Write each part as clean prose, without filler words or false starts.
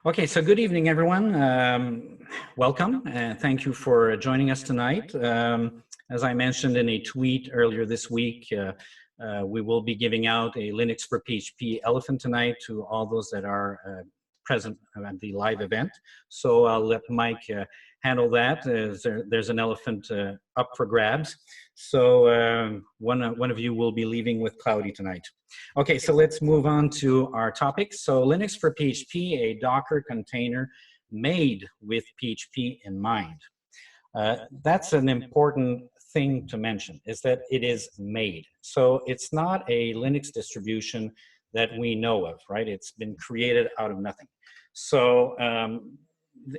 Okay, so good evening, everyone. Welcome, and thank you for joining us tonight. As I mentioned in a tweet earlier this week, we will be giving out a Linux for PHP elephant tonight to all those that are present at the live event. So I'll let Mike handle that. There's an elephant up for grabs. So one of you will be leaving with Cloudy tonight. Okay, so let's move on to our topic. So Linux for PHP, a Docker container made with PHP in mind. That's an important thing to mention, is that it is made. So it's not a Linux distribution that we know of, right? It's been created out of nothing. So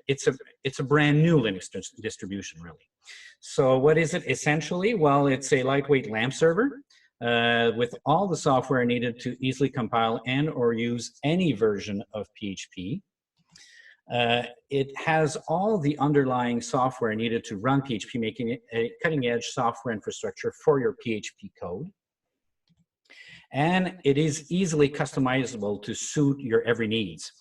it's a brand new Linux distribution, really. So what is it essentially? Well, it's a lightweight LAMP server with all the software needed to easily compile and or use any version of PHP. It has all the underlying software needed to run PHP, making it a cutting-edge software infrastructure for your PHP code. And it is easily customizable to suit your every needs.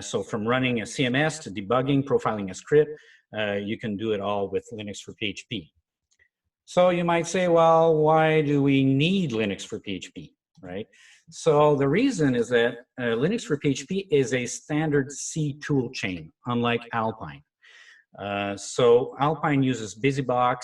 So from running a CMS to debugging, profiling a script, you can do it all with Linux for PHP. So you might say, well, why do we need Linux for PHP, right? So the reason is that Linux for PHP is a standard C tool chain, unlike Alpine. So Alpine uses BusyBox.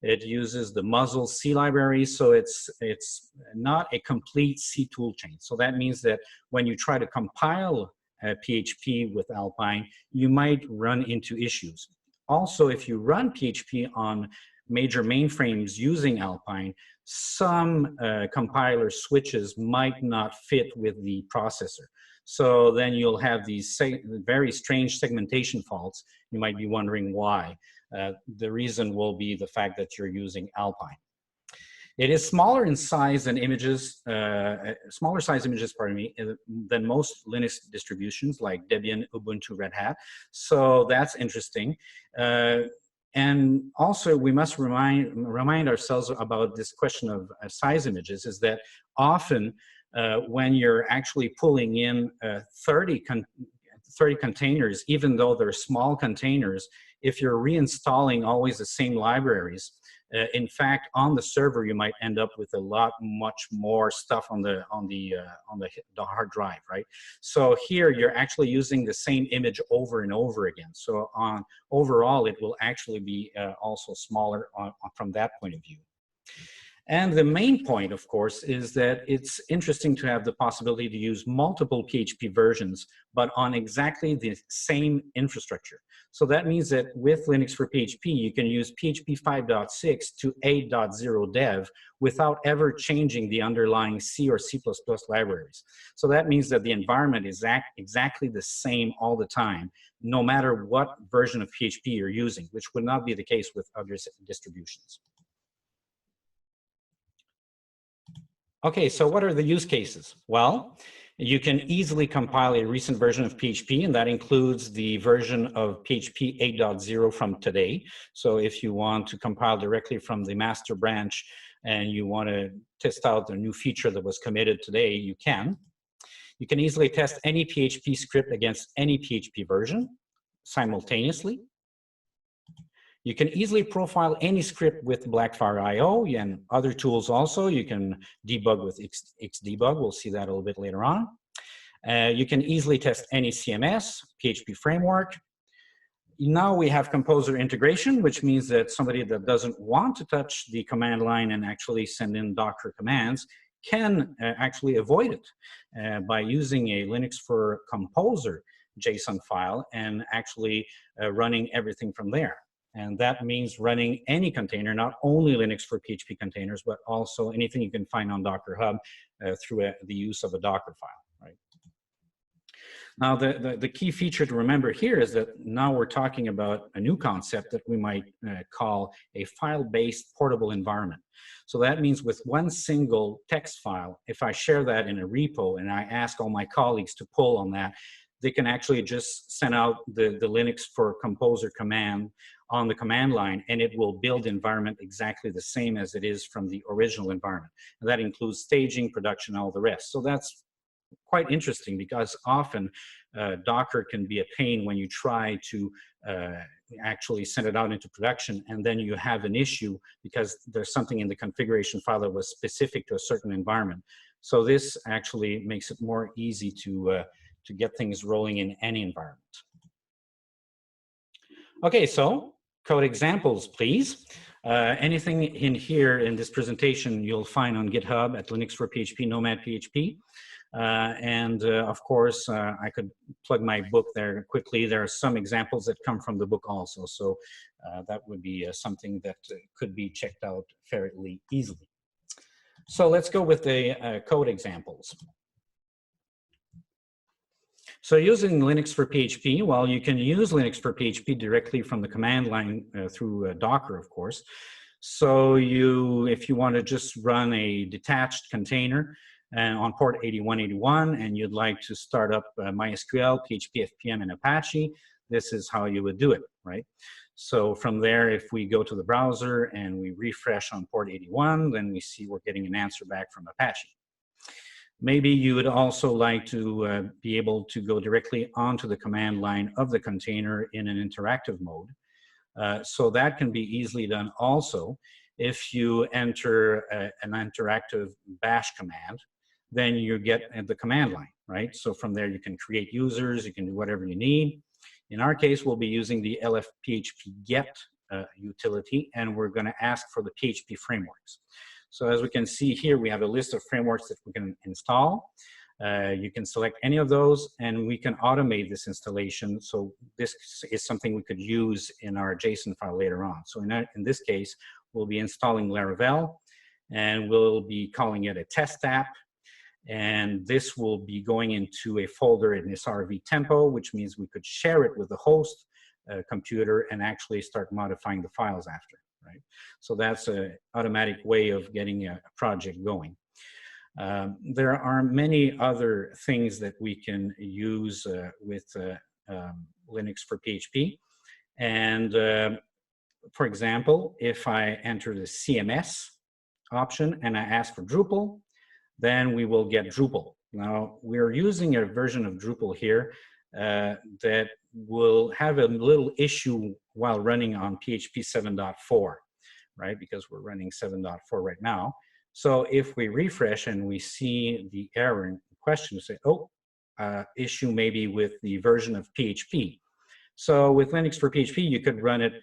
It uses the Muzzle C library, so it's not a complete C tool chain. So that means that when you try to compile PHP with Alpine, you might run into issues. Also, if you run PHP on major mainframes using Alpine, some compiler switches might not fit with the processor. So then you'll have these very strange segmentation faults. You might be wondering why. The reason will be the fact that you're using Alpine. It is smaller in size than images, smaller size images, pardon me, than most Linux distributions like Debian, Ubuntu, Red Hat. So that's interesting. And also, we must remind ourselves about this question of size images, is that often when you're actually pulling in 30 containers, even though they're small containers, if you're reinstalling always the same libraries, in fact, on the server, you might end up with much more stuff on the hard drive, right? So here, you're actually using the same image over and over again. So overall, it will actually be also smaller from that point of view. And the main point, of course, is that it's interesting to have the possibility to use multiple PHP versions, but on exactly the same infrastructure. So that means that with Linux for PHP, you can use PHP 5.6 to 8.0 dev without ever changing the underlying C or C++ libraries. So that means that the environment is exactly the same all the time, no matter what version of PHP you're using, which would not be the case with other distributions. Okay, so what are the use cases? Well, you can easily compile a recent version of PHP, and that includes the version of PHP 8.0 from today. So if you want to compile directly from the master branch and you want to test out the new feature that was committed today, you can. You can easily test any PHP script against any PHP version simultaneously. You can easily profile any script with Blackfire.io and other tools also. You can debug with Xdebug. We'll see that a little bit later on. You can easily test any CMS, PHP framework. Now we have Composer integration, which means that somebody that doesn't want to touch the command line and actually send in Docker commands can actually avoid it by using a Linux for Composer JSON file and actually running everything from there. And that means running any container, not only Linux for PHP containers, but also anything you can find on Docker Hub through the use of a Docker file, right? Now, the key feature to remember here is that now we're talking about a new concept that we might call a file-based portable environment. So that means with one single text file, if I share that in a repo and I ask all my colleagues to pull on that, they can actually just send out the Linux for Composer command on the command line, and it will build the environment exactly the same as it is from the original environment. And that includes staging, production, all the rest. So that's quite interesting because often Docker can be a pain when you try to actually send it out into production, and then you have an issue because there's something in the configuration file that was specific to a certain environment. So this actually makes it more easy to get things rolling in any environment. Okay, so code examples, please. Anything in here in this presentation you'll find on GitHub at Linux for PHP, Nomad PHP. Of course, I could plug my book there quickly. There are some examples that come from the book also. So that would be something that could be checked out fairly easily. So let's go with the code examples. So using Linux for PHP, well, you can use Linux for PHP directly from the command line through Docker, of course. So if you want to just run a detached container on port 8181 and you'd like to start up MySQL, PHP, FPM, and Apache, this is how you would do it, right? So from there, if we go to the browser and we refresh on port 81, then we see we're getting an answer back from Apache. Maybe you would also like to be able to go directly onto the command line of the container in an interactive mode. So that can be easily done also if you enter an interactive bash command, then you get the command line, right? So from there you can create users, you can do whatever you need. In our case, we'll be using the lfphp get utility, and we're going to ask for the PHP frameworks. So as we can see here, we have a list of frameworks that we can install. You can select any of those, and we can automate this installation. So this is something we could use in our JSON file later on. So in this case, we'll be installing Laravel, and we'll be calling it a test app. And this will be going into a folder in this RV tempo, which means we could share it with the host computer and actually start modifying the files after, right? So that's an automatic way of getting a project going. There are many other things that we can use with Linux for PHP. And for example, if I enter the CMS option and I ask for Drupal, then we will get Drupal. Now, we're using a version of Drupal here that will have a little issue while running on PHP 7.4, right? Because we're running 7.4 right now. So if we refresh and we see the error in question, we say, oh, issue maybe with the version of PHP. So with Linux for PHP, you could run it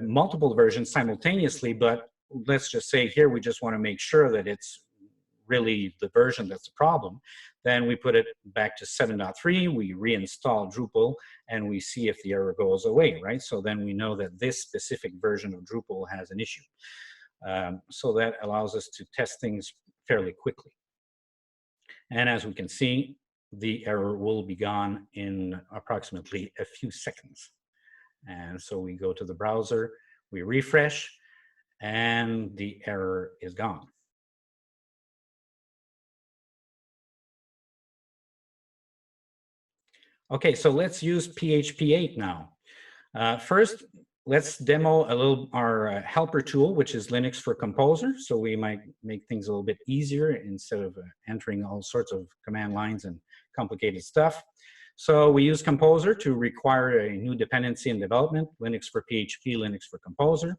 multiple versions simultaneously, but let's just say here we just want to make sure that it's really the version that's the problem. Then we put it back to 7.3, we reinstall Drupal, and we see if the error goes away, right? So then we know that this specific version of Drupal has an issue. So that allows us to test things fairly quickly. And as we can see, the error will be gone in approximately a few seconds. And so we go to the browser, we refresh, and the error is gone. Okay, so let's use PHP 8 now. First, let's demo a little our helper tool, which is Linux for Composer. So we might make things a little bit easier instead of entering all sorts of command lines and complicated stuff. So we use Composer to require a new dependency in development, Linux for PHP, Linux for Composer.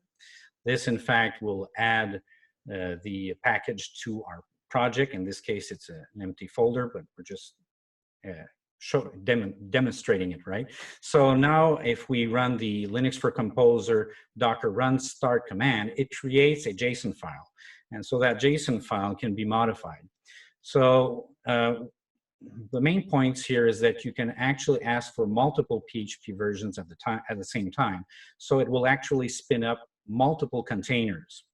This, in fact, will add the package to our project. In this case, it's an empty folder, but we're just demonstrating it, right? So now if we run the Linux for Composer docker run start command, it creates a JSON file. And so that JSON file can be modified. So the main points here is that you can actually ask for multiple PHP versions at the same time. So it will actually spin up multiple containers.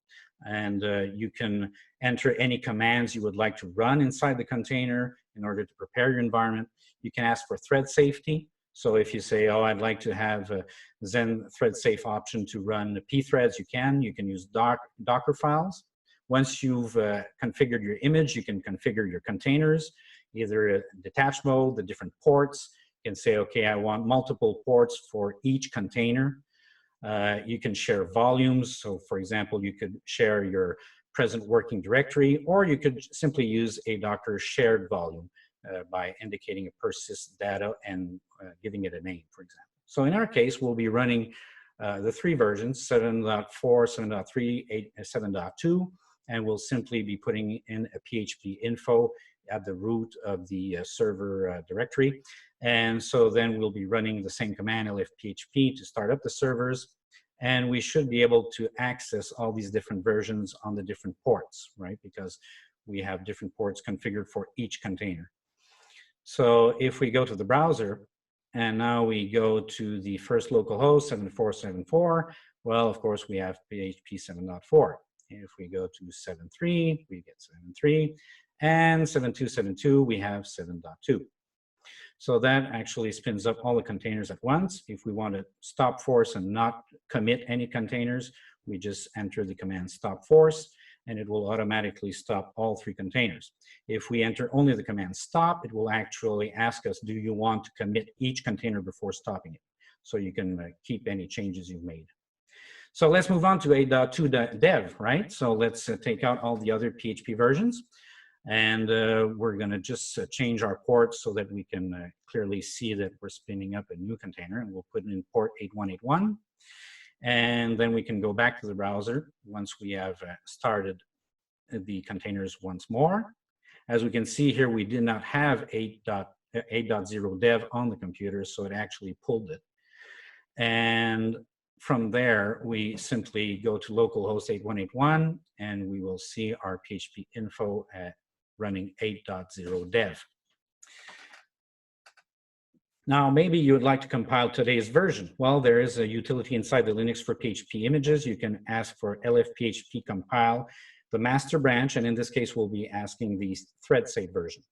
And you can enter any commands you would like to run inside the container in order to prepare your environment. You can ask for thread safety. So if you say, oh, I'd like to have a Zend thread safe option to run pthreads, you can. You can use Docker files. Once you've configured your image, you can configure your containers, either a detached mode, the different ports. You can say, okay, I want multiple ports for each container. You can share volumes. So for example, you could share your present working directory, or you could simply use a Docker shared volume by indicating a persist data and giving it a name, for example. So in our case, we'll be running the 3 versions, 7.4, 7.3, 7.2, and we'll simply be putting in a PHP info at the root of the server directory. And so then we'll be running the same command, lfphp, to start up the servers. And we should be able to access all these different versions on the different ports, right? Because we have different ports configured for each container. So if we go to the browser, and now we go to the first local host, 7474, well, of course, we have PHP 7.4. If we go to 7.3, we get 7.3, and 7.2.7.2, we have 7.2. So that actually spins up all the containers at once. If we want to stop force and not commit any containers, we just enter the command stop force, and it will automatically stop all 3 containers. If we enter only the command stop, it will actually ask us, do you want to commit each container before stopping it? So you can keep any changes you've made. So let's move on to 8.2 dev, right? So let's take out all the other PHP versions. And we're going to just change our port so that we can clearly see that we're spinning up a new container. And we'll put in port 8181. And then we can go back to the browser once we have started the containers once more. As we can see here, we did not have 8.0 dev on the computer, so it actually pulled it. And from there, we simply go to localhost 8181, and we will see our PHP info at running 8.0 dev. Now, maybe you would like to compile today's version. Well, there is a utility inside the Linux for PHP images. You can ask for lfphp compile the master branch, and in this case, we'll be asking the thread safe version.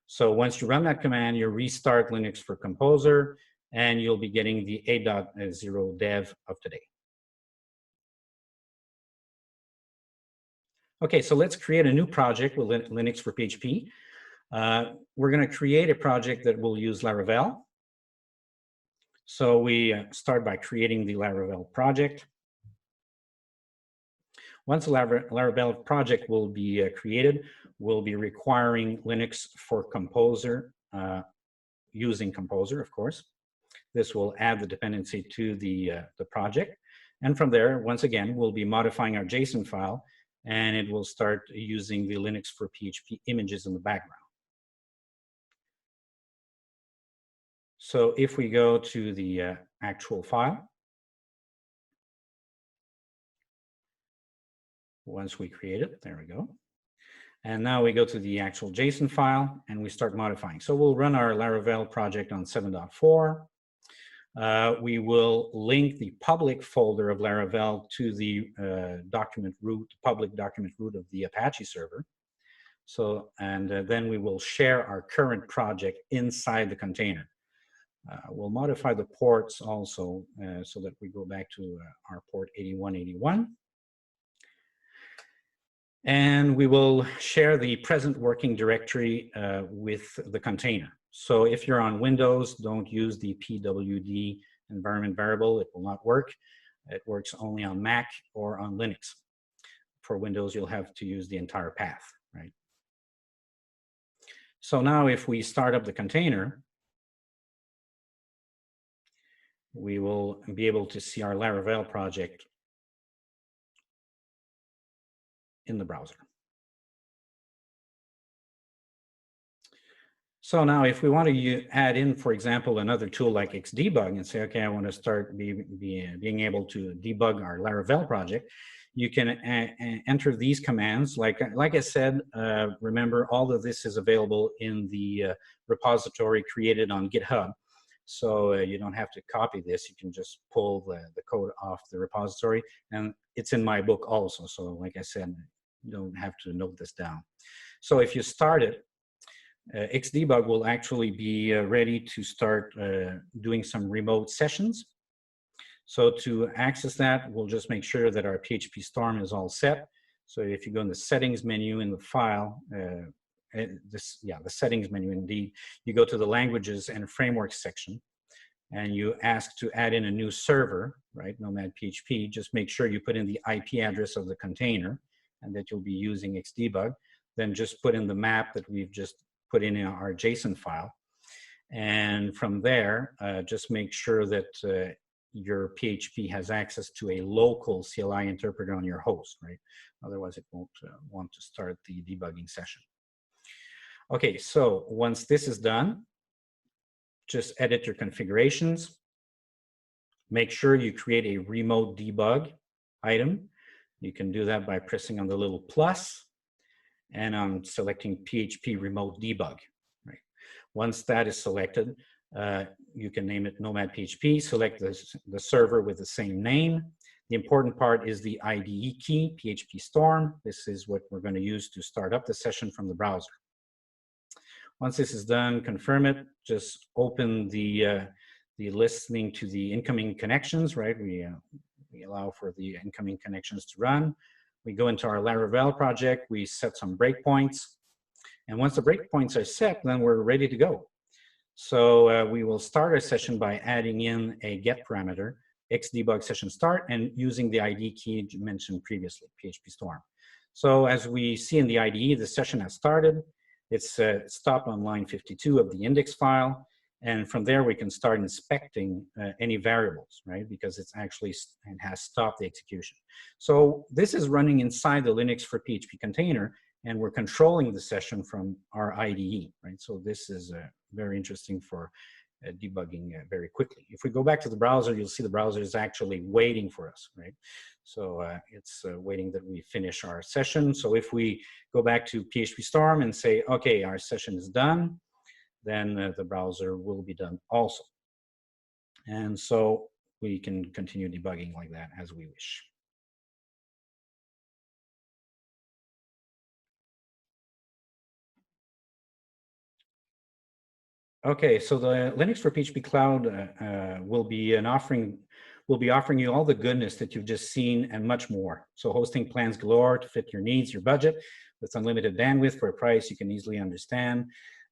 So once you run that command, you restart Linux for Composer, and you'll be getting the 8.0 dev of today. Okay, so let's create a new project with Linux for PHP. We're going to create a project that will use Laravel. So we start by creating the Laravel project. Once the Laravel project will be created, we'll be requiring Linux for Composer, using Composer, of course. This will add the dependency to the project. And from there, once again, we'll be modifying our JSON file, and it will start using the Linux for PHP images in the background. So if we go to the actual file, once we create it, there we go. And now we go to the actual JSON file and we start modifying. So we'll run our Laravel project on 7.4. We will link the public folder of Laravel to the document root, public document root of the Apache server. So, and then we will share our current project inside the container. We'll modify the ports also so that we go back to our port 8181. And we will share the present working directory with the container. So if you're on Windows, don't use the pwd environment variable. It will not work. It works only on Mac or on Linux. For Windows, you'll have to use the entire path, right? So now if we start up the container, we will be able to see our Laravel project in the browser. So now if we want to add in, for example, another tool like Xdebug and say, okay, I want to start being able to debug our Laravel project, you can enter these commands. Like I said, remember all of this is available in the repository created on GitHub. So you don't have to copy this. You can just pull the code off the repository. And it's in my book also. So like I said, you don't have to note this down. So if you start it, Xdebug will actually be ready to start doing some remote sessions. So to access that, we'll just make sure that our PHP Storm is all set. So if you go in the settings menu in the file, the settings menu indeed, you go to the languages and frameworks section, and you ask to add in a new server, right, Nomad PHP. Just make sure you put in the IP address of the container and that you'll be using Xdebug. Then just put in the map that we've just put in our JSON file. And from there, just make sure that your PHP has access to a local CLI interpreter on your host, right? Otherwise, it won't want to start the debugging session. Okay, so once this is done, just edit your configurations. Make sure you create a remote debug item. You can do that by pressing on the little plus and I'm selecting PHP remote debug. Right. Once that is selected, you can name it Nomad PHP, select the server with the same name. The important part is the IDE key, PHP Storm. This is what we're going to use to start up the session from the browser. Once this is done, confirm it. Just open the listening to the incoming connections, right? We allow for the incoming connections to run. We go into our Laravel project, we set some breakpoints. And once the breakpoints are set, then we're ready to go. So we will start our session by adding in a get parameter, xdebug session start, and using the ID key mentioned previously, PHP Storm. So as we see in the IDE, the session has started. It's stopped on line 52 of the index file. And from there, we can start inspecting any variables, right? Because it's actually and has stopped the execution. So this is running inside the Linux for PHP container, and we're controlling the session from our IDE, right? So this is very interesting for debugging very quickly. If we go back to the browser, you'll see the browser is actually waiting for us, right? So it's waiting that we finish our session. So if we go back to PHP Storm and say, okay, our session is done, then the browser will be done also. And so we can continue debugging like that as we wish. Okay, so the Linux for PHP Cloud will be offering you all the goodness that you've just seen and much more. So hosting plans galore to fit your needs, your budget, with unlimited bandwidth for a price you can easily understand.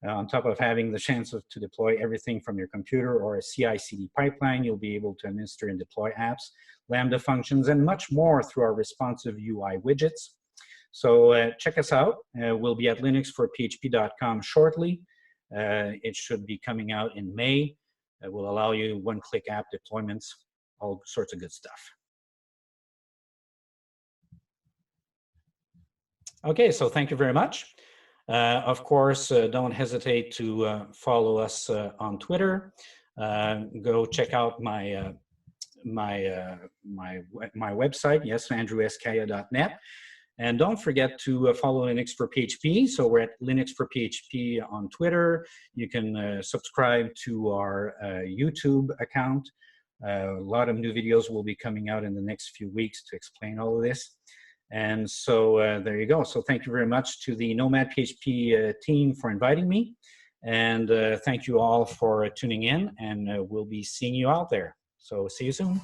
On top of having the chance to deploy everything from your computer or a CI/CD pipeline, you'll be able to administer and deploy apps, Lambda functions, and much more through our responsive UI widgets. So check us out. We'll be at linuxforphp.com shortly. It should be coming out in May. It will allow you one-click app deployments, all sorts of good stuff. Okay, so thank you very much. Of course, don't hesitate to follow us on Twitter. Go check out my website, yes, andrewscaya.net. And don't forget to follow Linux for PHP. So we're at Linux for PHP on Twitter. You can subscribe to our YouTube account. A lot of new videos will be coming out in the next few weeks to explain all of this. And so there you go. So thank you very much to the Nomad PHP team for inviting me. And thank you all for tuning in. And we'll be seeing you out there. So see you soon.